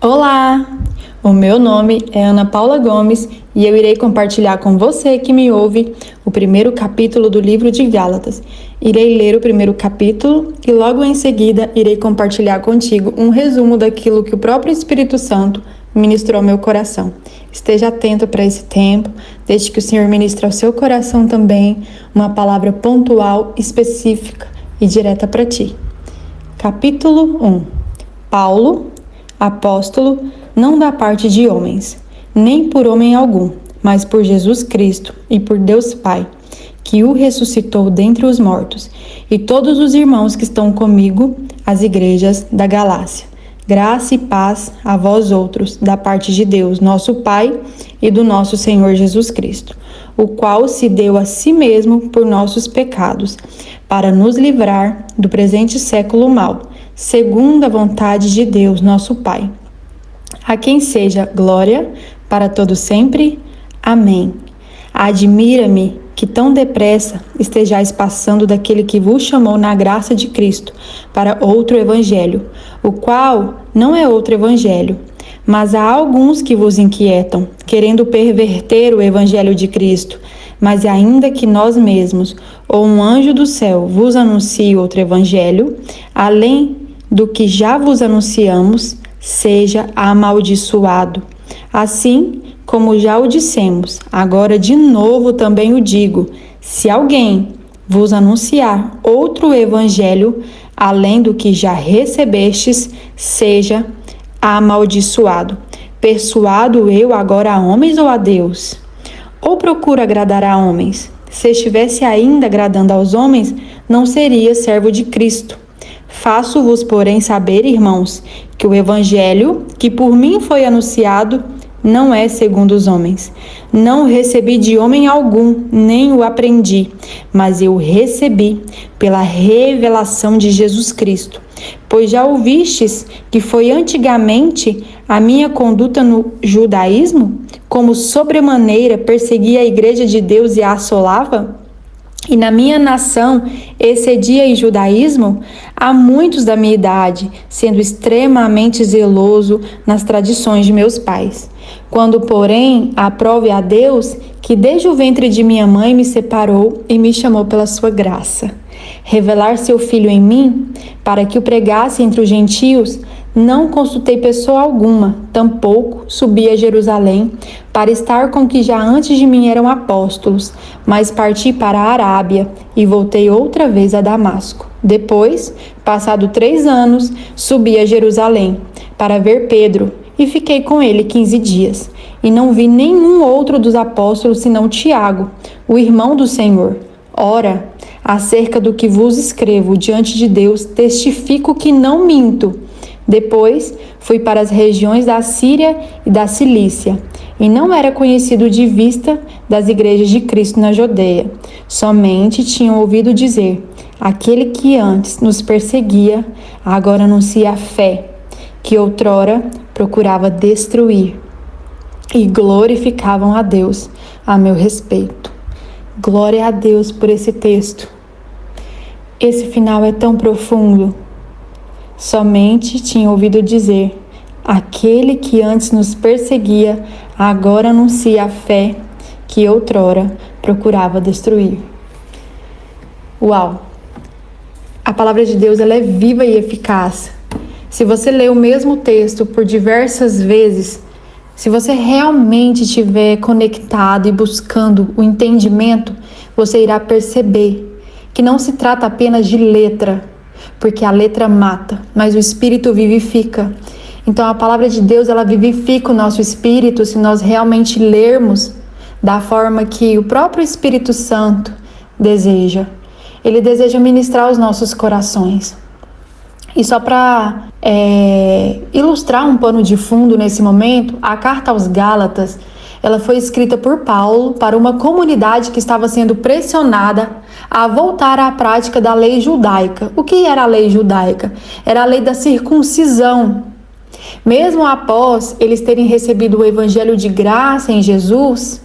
Olá! O meu nome é Ana Paula Gomes e eu irei compartilhar com você que me ouve o primeiro capítulo do livro de Gálatas. Irei ler o primeiro capítulo e logo em seguida irei compartilhar contigo um resumo daquilo que o próprio Espírito Santo ministrou ao meu coração. Esteja atento para esse tempo, desde que o Senhor ministre ao seu coração também uma palavra pontual, específica e direta para ti. Capítulo 1. Paulo, apóstolo, não da parte de homens, nem por homem algum, mas por Jesus Cristo e por Deus Pai, que o ressuscitou dentre os mortos, e todos os irmãos que estão comigo, as igrejas da Galácia. Graça e paz a vós outros, da parte de Deus, nosso Pai, e do nosso Senhor Jesus Cristo, o qual se deu a si mesmo por nossos pecados, para nos livrar do presente século mau, segundo a vontade de Deus, nosso Pai. A quem seja glória para todo sempre. Amém. Admira-me que tão depressa estejais passando daquele que vos chamou na graça de Cristo para outro evangelho, o qual não é outro evangelho. Mas há alguns que vos inquietam, querendo perverter o evangelho de Cristo. Mas ainda que nós mesmos, ou um anjo do céu, vos anuncie outro evangelho, além do que já vos anunciamos, seja amaldiçoado. Assim como já o dissemos, agora de novo também o digo: se alguém vos anunciar outro evangelho, além do que já recebestes, seja amaldiçoado. Persuado eu agora a homens ou a Deus? Ou procuro agradar a homens? Se estivesse ainda agradando aos homens, não seria servo de Cristo. Faço-vos, porém, saber, irmãos, que o evangelho que por mim foi anunciado não é segundo os homens. Não o recebi de homem algum, nem o aprendi, mas eu o recebi pela revelação de Jesus Cristo. Pois já ouvistes que foi antigamente a minha conduta no judaísmo, como sobremaneira perseguia a igreja de Deus e a assolava? E na minha nação excedia em judaísmo há muitos da minha idade, sendo extremamente zeloso nas tradições de meus pais. Quando, porém, aprove a Deus, que desde o ventre de minha mãe me separou e me chamou pela sua graça, revelar seu Filho em mim, para que o pregasse entre os gentios, não consultei pessoa alguma, tampouco subi a Jerusalém, para estar com que já antes de mim eram apóstolos, mas parti para a Arábia e voltei outra vez a Damasco. Depois, passado 3 anos, subi a Jerusalém, para ver Pedro, e fiquei com ele 15 dias. E não vi nenhum outro dos apóstolos senão Tiago, o irmão do Senhor. Ora, acerca do que vos escrevo diante de Deus, testifico que não minto. Depois fui para as regiões da Síria e da Cilícia, e não era conhecido de vista das igrejas de Cristo na Judeia. Somente tinham ouvido dizer: aquele que antes nos perseguia, agora anuncia a fé, que outrora procurava destruir. E glorificavam a Deus a meu respeito. Glória a Deus por esse texto. Esse final é tão profundo. Somente tinha ouvido dizer: aquele que antes nos perseguia, agora anuncia a fé, que outrora procurava destruir. Uau! A palavra de Deus, ela é viva e eficaz. Se você ler o mesmo texto por diversas vezes, se você realmente estiver conectado e buscando o entendimento, você irá perceber que não se trata apenas de letra, porque a letra mata, mas o Espírito vivifica. Então a palavra de Deus, ela vivifica o nosso espírito se nós realmente lermos da forma que o próprio Espírito Santo deseja. Ele deseja ministrar os nossos corações. E só para ilustrar um pano de fundo nesse momento, a carta aos Gálatas, ela foi escrita por Paulo para uma comunidade que estava sendo pressionada a voltar à prática da lei judaica. O que era a lei judaica? Era a lei da circuncisão. Mesmo após eles terem recebido o evangelho de graça em Jesus,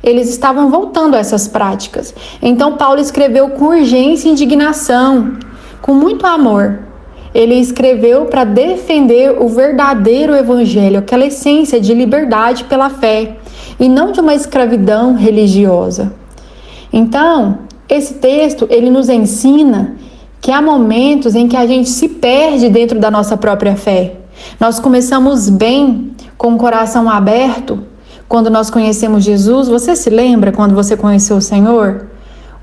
eles estavam voltando a essas práticas. Então Paulo escreveu com urgência e indignação, com muito amor. Ele escreveu para defender o verdadeiro evangelho, aquela essência de liberdade pela fé, e não de uma escravidão religiosa. Então, esse texto, ele nos ensina que há momentos em que a gente se perde dentro da nossa própria fé. Nós começamos bem, com o coração aberto, quando nós conhecemos Jesus. Você se lembra quando você conheceu o Senhor?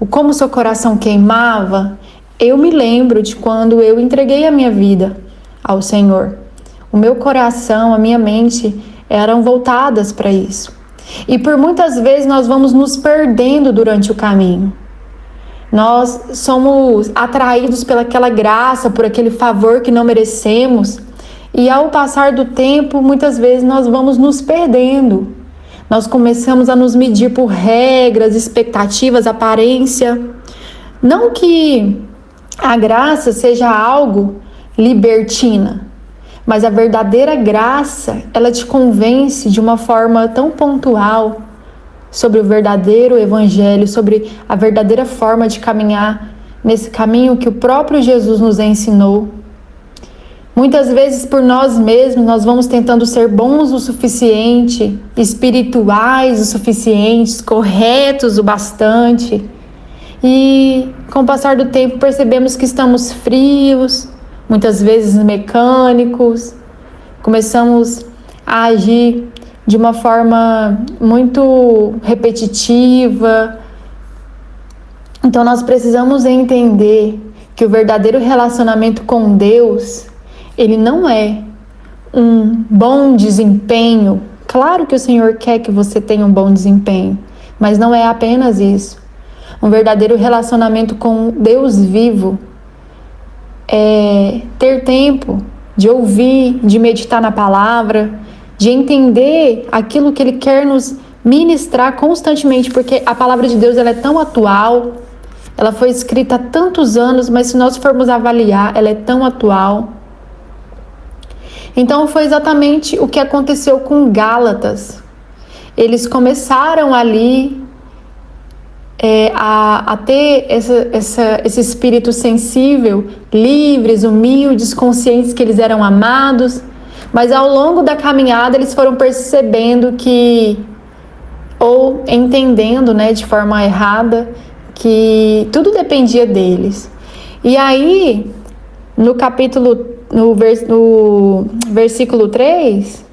Como seu coração queimava? Eu me lembro de quando eu entreguei a minha vida ao Senhor. O meu coração, a minha mente eram voltadas para isso. E por muitas vezes nós vamos nos perdendo durante o caminho. Nós somos atraídos pelaquela graça, por aquele favor que não merecemos. E ao passar do tempo, muitas vezes nós vamos nos perdendo. Nós começamos a nos medir por regras, expectativas, aparência. Não que a graça seja algo libertina, mas a verdadeira graça, ela te convence de uma forma tão pontual sobre o verdadeiro evangelho, sobre a verdadeira forma de caminhar nesse caminho que o próprio Jesus nos ensinou. Muitas vezes por nós mesmos nós vamos tentando ser bons o suficiente, espirituais o suficiente, corretos o bastante. E com o passar do tempo percebemos que estamos frios, muitas vezes mecânicos, começamos a agir de uma forma muito repetitiva. Então nós precisamos entender que o verdadeiro relacionamento com Deus, ele não é um bom desempenho. Claro que o Senhor quer que você tenha um bom desempenho, mas não é apenas isso. Um verdadeiro relacionamento com Deus vivo é ter tempo de ouvir, de meditar na palavra, de entender aquilo que Ele quer nos ministrar constantemente, porque a palavra de Deus ela é tão atual, ela foi escrita há tantos anos, mas se nós formos avaliar, ela é tão atual. Então foi exatamente o que aconteceu com Gálatas. Eles começaram ali a ter esse espírito sensível, livres, humildes, conscientes que eles eram amados, mas ao longo da caminhada eles foram percebendo que, ou entendendo, de forma errada, que tudo dependia deles. E aí, no versículo 3,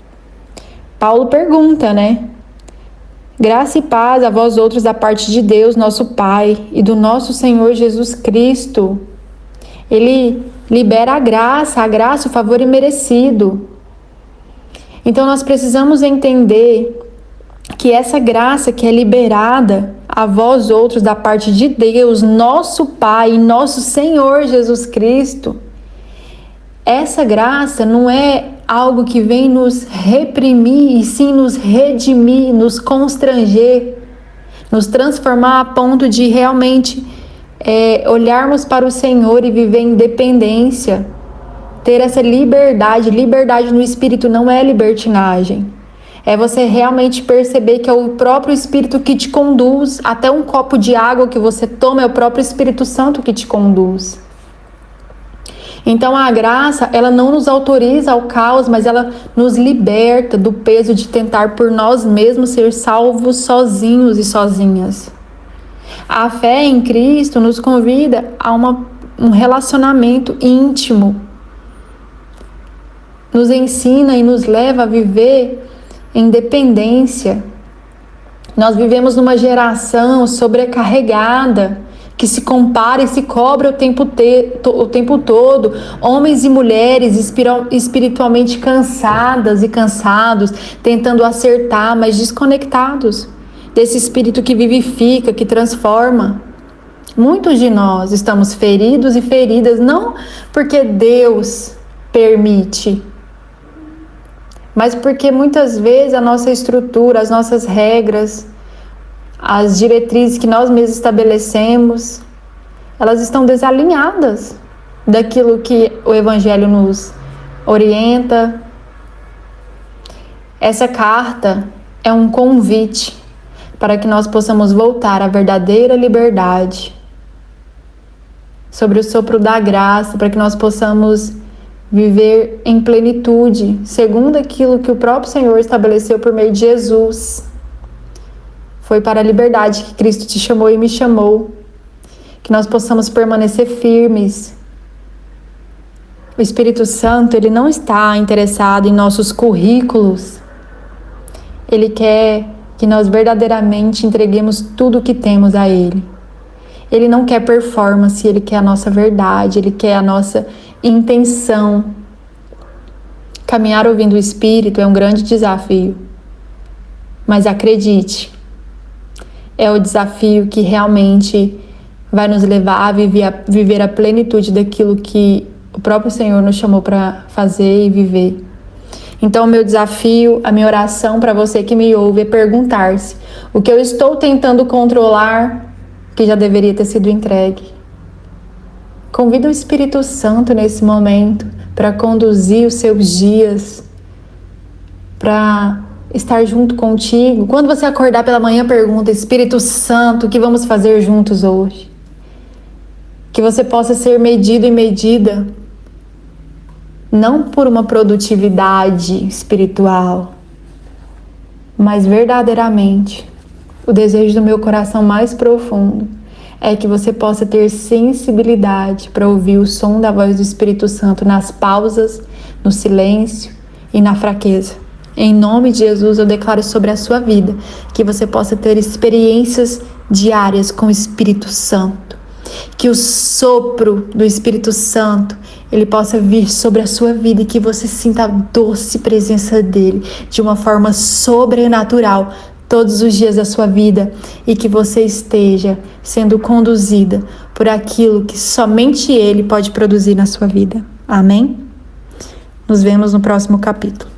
Paulo pergunta, graça e paz a vós outros da parte de Deus, nosso Pai, e do nosso Senhor Jesus Cristo. Ele libera a graça, o favor imerecido. Então nós precisamos entender que essa graça que é liberada a vós outros da parte de Deus, nosso Pai e nosso Senhor Jesus Cristo, essa graça não é algo que vem nos reprimir, e sim nos redimir, nos constranger, nos transformar a ponto de realmente olharmos para o Senhor e viver em dependência, ter essa liberdade. Liberdade no Espírito não é libertinagem, é você realmente perceber que é o próprio Espírito que te conduz. Até um copo de água que você toma é o próprio Espírito Santo que te conduz. Então a graça, ela não nos autoriza ao caos, mas ela nos liberta do peso de tentar por nós mesmos ser salvos sozinhos e sozinhas. A fé em Cristo nos convida a um relacionamento íntimo. Nos ensina e nos leva a viver em dependência. Nós vivemos numa geração sobrecarregada, que se compara e se cobra o tempo todo, homens e mulheres espiritualmente cansadas e cansados, tentando acertar, mas desconectados desse Espírito que vivifica, que transforma. Muitos de nós estamos feridos e feridas, não porque Deus permite, mas porque muitas vezes a nossa estrutura, as nossas regras, as diretrizes que nós mesmos estabelecemos, elas estão desalinhadas daquilo que o Evangelho nos orienta. Essa carta é um convite para que nós possamos voltar à verdadeira liberdade, sobre o sopro da graça, para que nós possamos viver em plenitude, segundo aquilo que o próprio Senhor estabeleceu por meio de Jesus. Foi para a liberdade que Cristo te chamou e me chamou. Que nós possamos permanecer firmes. O Espírito Santo, ele não está interessado em nossos currículos. Ele quer que nós verdadeiramente entreguemos tudo o que temos a Ele. Ele não quer performance, Ele quer a nossa verdade, Ele quer a nossa intenção. Caminhar ouvindo o Espírito é um grande desafio. Mas acredite, é o desafio que realmente vai nos levar a viver a plenitude daquilo que o próprio Senhor nos chamou para fazer e viver. Então, o meu desafio, a minha oração para você que me ouve é perguntar-se: o que eu estou tentando controlar que já deveria ter sido entregue? Convida o Espírito Santo nesse momento para conduzir os seus dias, para estar junto contigo. Quando você acordar pela manhã, pergunta: Espírito Santo, o que vamos fazer juntos hoje? Que você possa ser medido e medida, não por uma produtividade espiritual, mas verdadeiramente, o desejo do meu coração mais profundo é que você possa ter sensibilidade para ouvir o som da voz do Espírito Santo nas pausas, no silêncio e na fraqueza. Em nome de Jesus, eu declaro sobre a sua vida que você possa ter experiências diárias com o Espírito Santo. Que o sopro do Espírito Santo, ele possa vir sobre a sua vida e que você sinta a doce presença dele de uma forma sobrenatural todos os dias da sua vida e que você esteja sendo conduzida por aquilo que somente ele pode produzir na sua vida. Amém? Nos vemos no próximo capítulo.